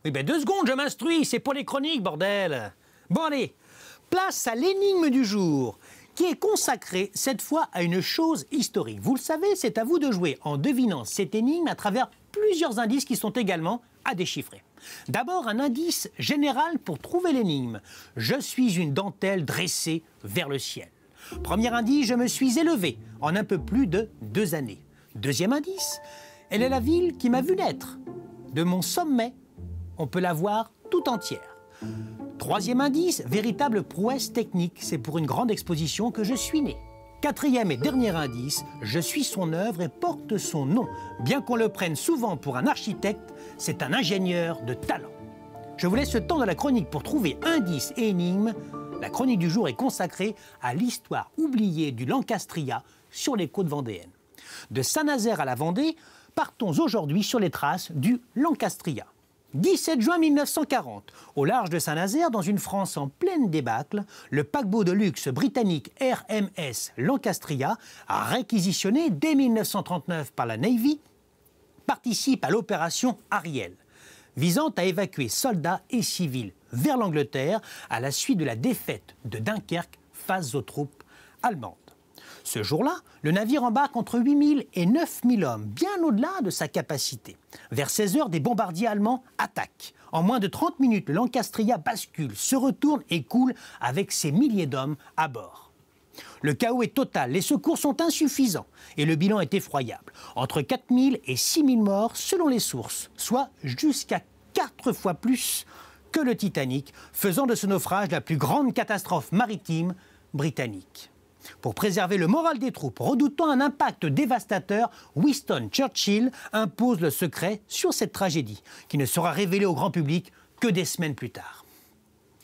Oui, ben 2 secondes, je m'instruis, c'est pour les chroniques, bordel. Bon, allez, place à l'énigme du jour, qui est consacrée cette fois à une chose historique. Vous le savez, c'est à vous de jouer en devinant cette énigme à travers plusieurs indices qui sont également à déchiffrer. D'abord, un indice général pour trouver l'énigme. Je suis une dentelle dressée vers le ciel. Premier indice, je me suis élevé en un peu plus de 2 années. Deuxième indice, elle est la ville qui m'a vu naître. De mon sommet, on peut la voir tout entière. Troisième indice, véritable prouesse technique. C'est pour une grande exposition que je suis né. Quatrième et dernier indice, je suis son œuvre et porte son nom. Bien qu'on le prenne souvent pour un architecte, c'est un ingénieur de talent. Je vous laisse le temps de la chronique pour trouver indices et énigmes. La chronique du jour est consacrée à l'histoire oubliée du Lancastria sur les côtes vendéennes. De Saint-Nazaire à la Vendée, partons aujourd'hui sur les traces du Lancastria. 17 juin 1940, au large de Saint-Nazaire, dans une France en pleine débâcle, le paquebot de luxe britannique RMS Lancastria, réquisitionné dès 1939 par la Navy, participe à l'opération Ariel, visant à évacuer soldats et civils vers l'Angleterre à la suite de la défaite de Dunkerque face aux troupes allemandes. Ce jour-là, le navire embarque entre 8 000 et 9 000 hommes, bien au-delà de sa capacité. Vers 16 heures, des bombardiers allemands attaquent. En moins de 30 minutes, le Lancastria bascule, se retourne et coule avec ses milliers d'hommes à bord. Le chaos est total, les secours sont insuffisants et le bilan est effroyable. Entre 4 000 et 6 000 morts selon les sources, soit jusqu'à 4 fois plus que le Titanic, faisant de ce naufrage la plus grande catastrophe maritime britannique. Pour préserver le moral des troupes, redoutant un impact dévastateur, Winston Churchill impose le secret sur cette tragédie, qui ne sera révélée au grand public que des semaines plus tard.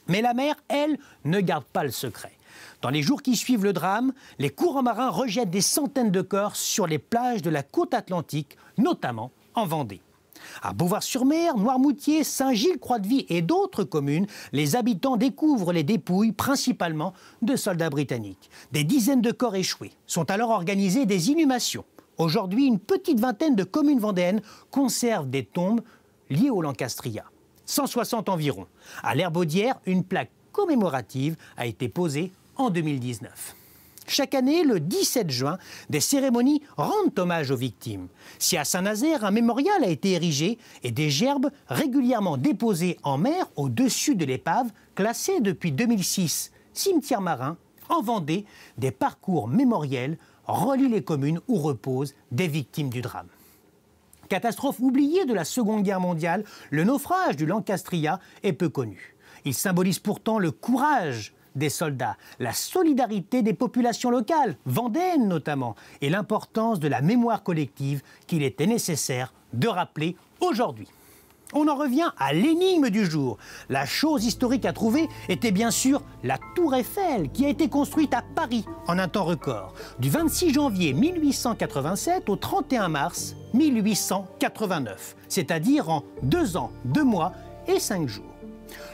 Mais la mer, elle, ne garde pas le secret. Dans les jours qui suivent le drame, les courants marins rejettent des centaines de corps sur les plages de la côte atlantique, notamment en Vendée. À Beauvoir-sur-Mer, Noirmoutier, Saint-Gilles-Croix-de-Vie et d'autres communes, les habitants découvrent les dépouilles principalement de soldats britanniques. Des dizaines de corps échoués. Sont alors organisées des inhumations. Aujourd'hui, une petite vingtaine de communes vendéennes conservent des tombes liées au Lancastria. 160 environ. À l'Herbaudière, une plaque commémorative a été posée en 2019. Chaque année, le 17 juin, des cérémonies rendent hommage aux victimes. Si à Saint-Nazaire, un mémorial a été érigé et des gerbes régulièrement déposées en mer au-dessus de l'épave, classée depuis 2006 cimetière marin, en Vendée, des parcours mémoriels relient les communes où reposent des victimes du drame. Catastrophe oubliée de la Seconde Guerre mondiale, le naufrage du Lancastria est peu connu. Il symbolise pourtant le courage des soldats, la solidarité des populations locales, vendéennes notamment, et l'importance de la mémoire collective qu'il était nécessaire de rappeler aujourd'hui. On en revient à l'énigme du jour. La chose historique à trouver était bien sûr la Tour Eiffel, qui a été construite à Paris en un temps record, du 26 janvier 1887 au 31 mars 1889, c'est-à-dire en 2 ans, 2 mois et 5 jours.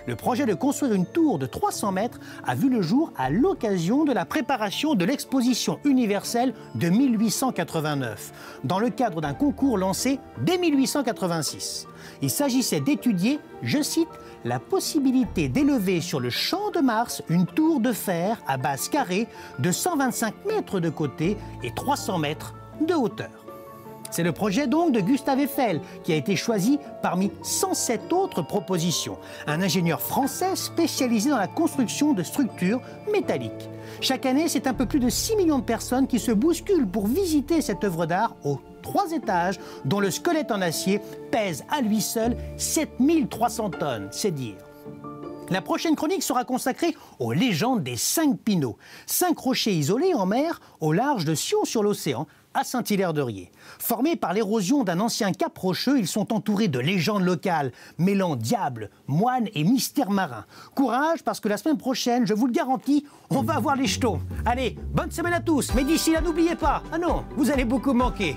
Le projet de construire une tour de 300 mètres a vu le jour à l'occasion de la préparation de l'exposition universelle de 1889, dans le cadre d'un concours lancé dès 1886. Il s'agissait d'étudier, je cite, la possibilité d'élever sur le Champ de Mars une tour de fer à base carrée de 125 mètres de côté et 300 mètres de hauteur. C'est le projet donc de Gustave Eiffel qui a été choisi parmi 107 autres propositions. Un ingénieur français spécialisé dans la construction de structures métalliques. Chaque année, c'est un peu plus de 6 millions de personnes qui se bousculent pour visiter cette œuvre d'art aux 3 étages, dont le squelette en acier pèse à lui seul 7300 tonnes, c'est dire. La prochaine chronique sera consacrée aux légendes des 5 Pinots, 5 rochers isolés en mer au large de Sion-sur-l'Océan, à Saint-Hilaire-de-Riez. Formés par l'érosion d'un ancien cap rocheux, ils sont entourés de légendes locales, mêlant diable, moine et mystère marin. Courage, parce que la semaine prochaine, je vous le garantis, on va voir les jetons. Allez, bonne semaine à tous, mais d'ici là, n'oubliez pas, ah non, vous allez beaucoup manquer.